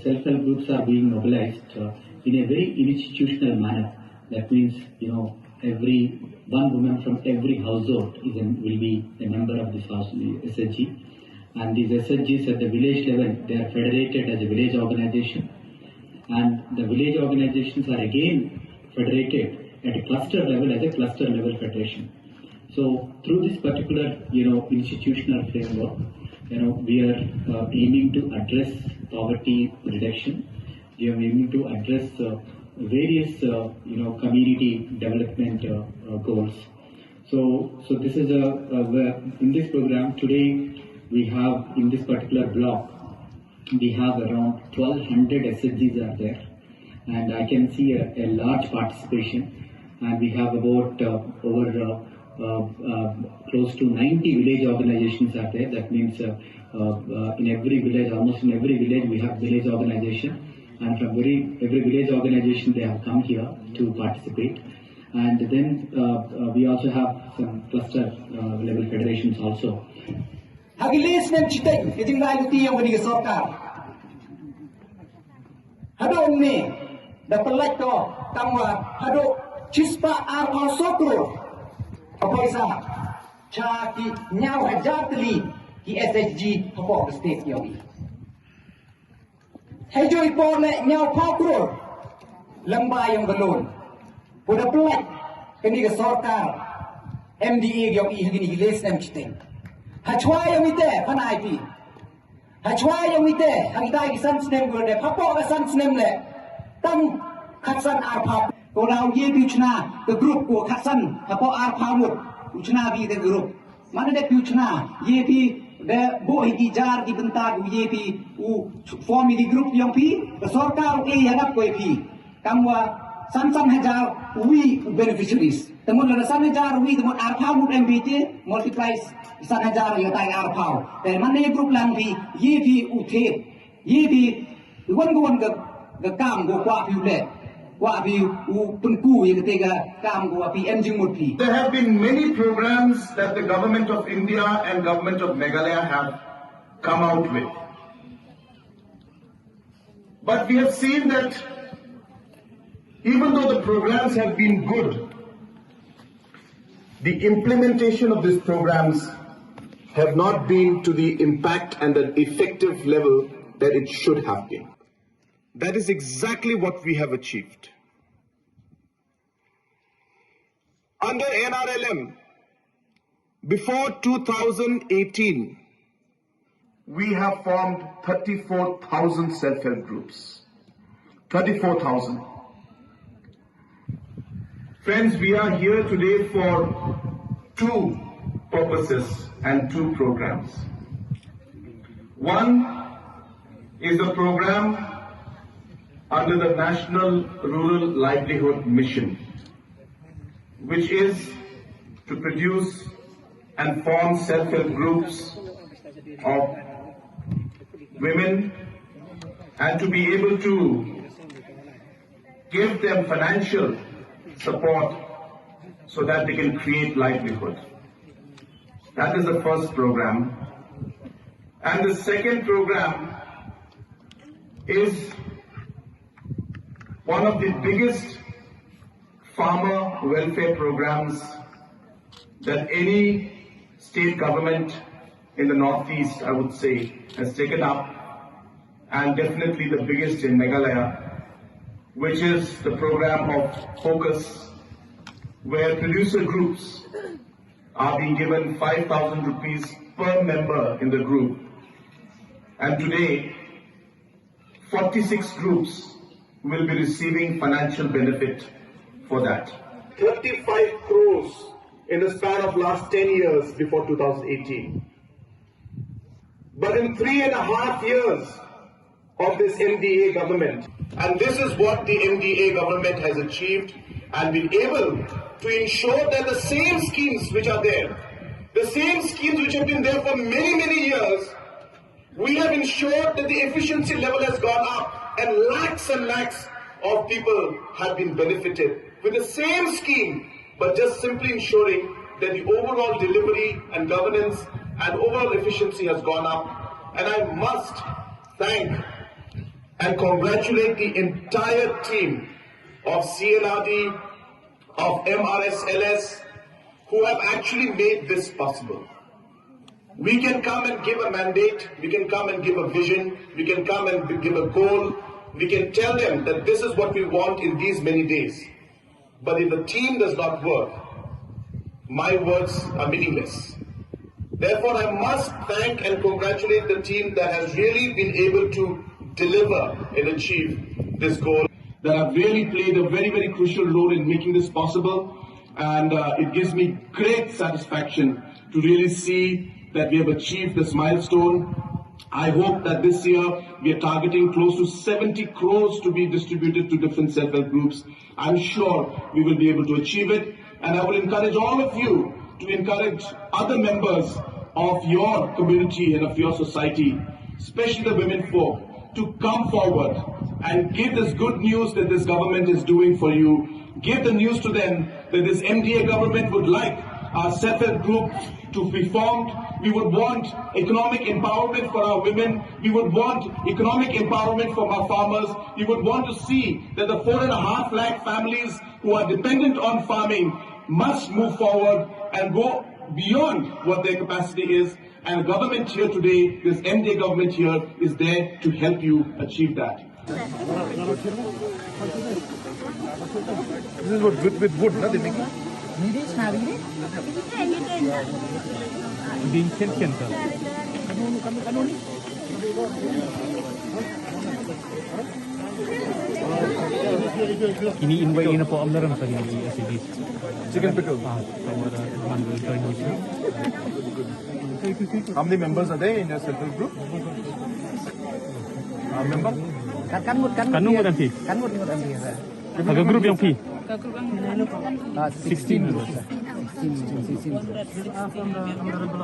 self-help groups are being mobilized in a very institutional manner. That means, every one woman from every household will be a member of this house SHG. And these SHGs at the village level, they are federated as a village organization. And the village organizations are again federated at a cluster level as a cluster level federation. So through this particular, institutional framework, we are aiming to address poverty reduction. We are aiming to address various, community development goals. So this is in this program today we have in this particular block we have around 1,200 SHGs are there, and I can see a large participation. And we have about over close to 90 village organizations are there. That means in every village, almost in every village, we have village organization, and from every village organization they have come here to participate. And then we also have some cluster level federations also. Hagilis nem chitek kiting rai uti yang bani sarkar. Hado ni dapat like to tangwa hado chispa arpa sokro. Apoisa chaki nyau hajatli ki SHG hapok state yogi. Hejo ipor ne nyau pakro lamba yang balon. Pada pelak kini ke sarkar MDA yogi hagini gilis nem chitek. Hachwa yang ite panai pi. Hachwa yang ite hangita kisan snem gurde papo kisan snem le tam katsan arpa korau ye pichna the group ko katsan papo arpa mut pichna bi the group mana de pichna ye pi de bo higi jar di bentar ye pi u form di group yang pi the sarkar ke hanap ko pi kamwa san hajar we beneficiaries temun la san hajar we temun arpa mut MBT multiplies san hajar ya tai arpaแต่มันในกลุ่มลังพี่ยี่พี่อุเทศยี่พี่วันกับกามกว่าพี่เล่กว่าพี่อุปุ่นกู้ยังเตะกามกว่าพี่เอ็มจิงหมดพี่ There have been many programs that the government of India and government of Meghalaya have come out with, but we have seen that even though the programs have been good, the implementation of these programs have not been to the impact and the effective level that it should have been. That is exactly what we have achieved. Under NRLM, before 2018, we have formed 34,000 self-help groups. 34,000. Friends, we are here today for two purposes and two programs. One is a program under the National Rural Livelihood Mission, which is to produce and form self-help groups of women and to be able to give them financial support so that they can create livelihood. That is the first program. And the second program is one of the biggest farmer welfare programs that any state government in the Northeast, I would say, has taken up, and definitely the biggest in Meghalaya, which is the program of Focus, where producer groups are being given 5,000 rupees per member in the group. And today, 46 groups will be receiving financial benefit for that. 35 crores in the span of last 10 years before 2018. But in 3.5 years of this MDA government, and this is what the MDA government has achieved and been able to ensure that the same schemes which are there, the same schemes which have been there for many, many years, we have ensured that the efficiency level has gone up and lakhs of people have been benefited with the same scheme, but just simply ensuring that the overall delivery and governance and overall efficiency has gone up. And I must thank and congratulate the entire team of CLRD, of MRSLS, who have actually made this possible. We can come and give a mandate, we can come and give a vision, we can come and give a goal, we can tell them that this is what we want in these many days. But if the team does not work, my words are meaningless. Therefore, I must thank and congratulate the team that has really been able to deliver and achieve this goal. That have really played a very, very crucial role in making this possible. And it gives me great satisfaction to really see that we have achieved this milestone. I hope that this year we are targeting close to 70 crores to be distributed to different self-help groups. I'm sure we will be able to achieve it. And I will encourage all of you to encourage other members of your community and of your society, especially the women folk, to come forward and give this good news that this government is doing for you. Give the news to them that this MDA government would like our self-help group to be formed. We would want economic empowerment for our women. We would want economic empowerment for our farmers. We would want to see that the 4.5 lakh families who are dependent on farming must move forward and go beyond what their capacity is. And the government here today, this MDA government here, is there to help you achieve that. This is what with wood, no? They make it. Ini invite na po ang laram sa SHGs. Chicken pickle. How many members are there in your self-help group? Member? Kanung nanti. Agak group yang P. 16 members.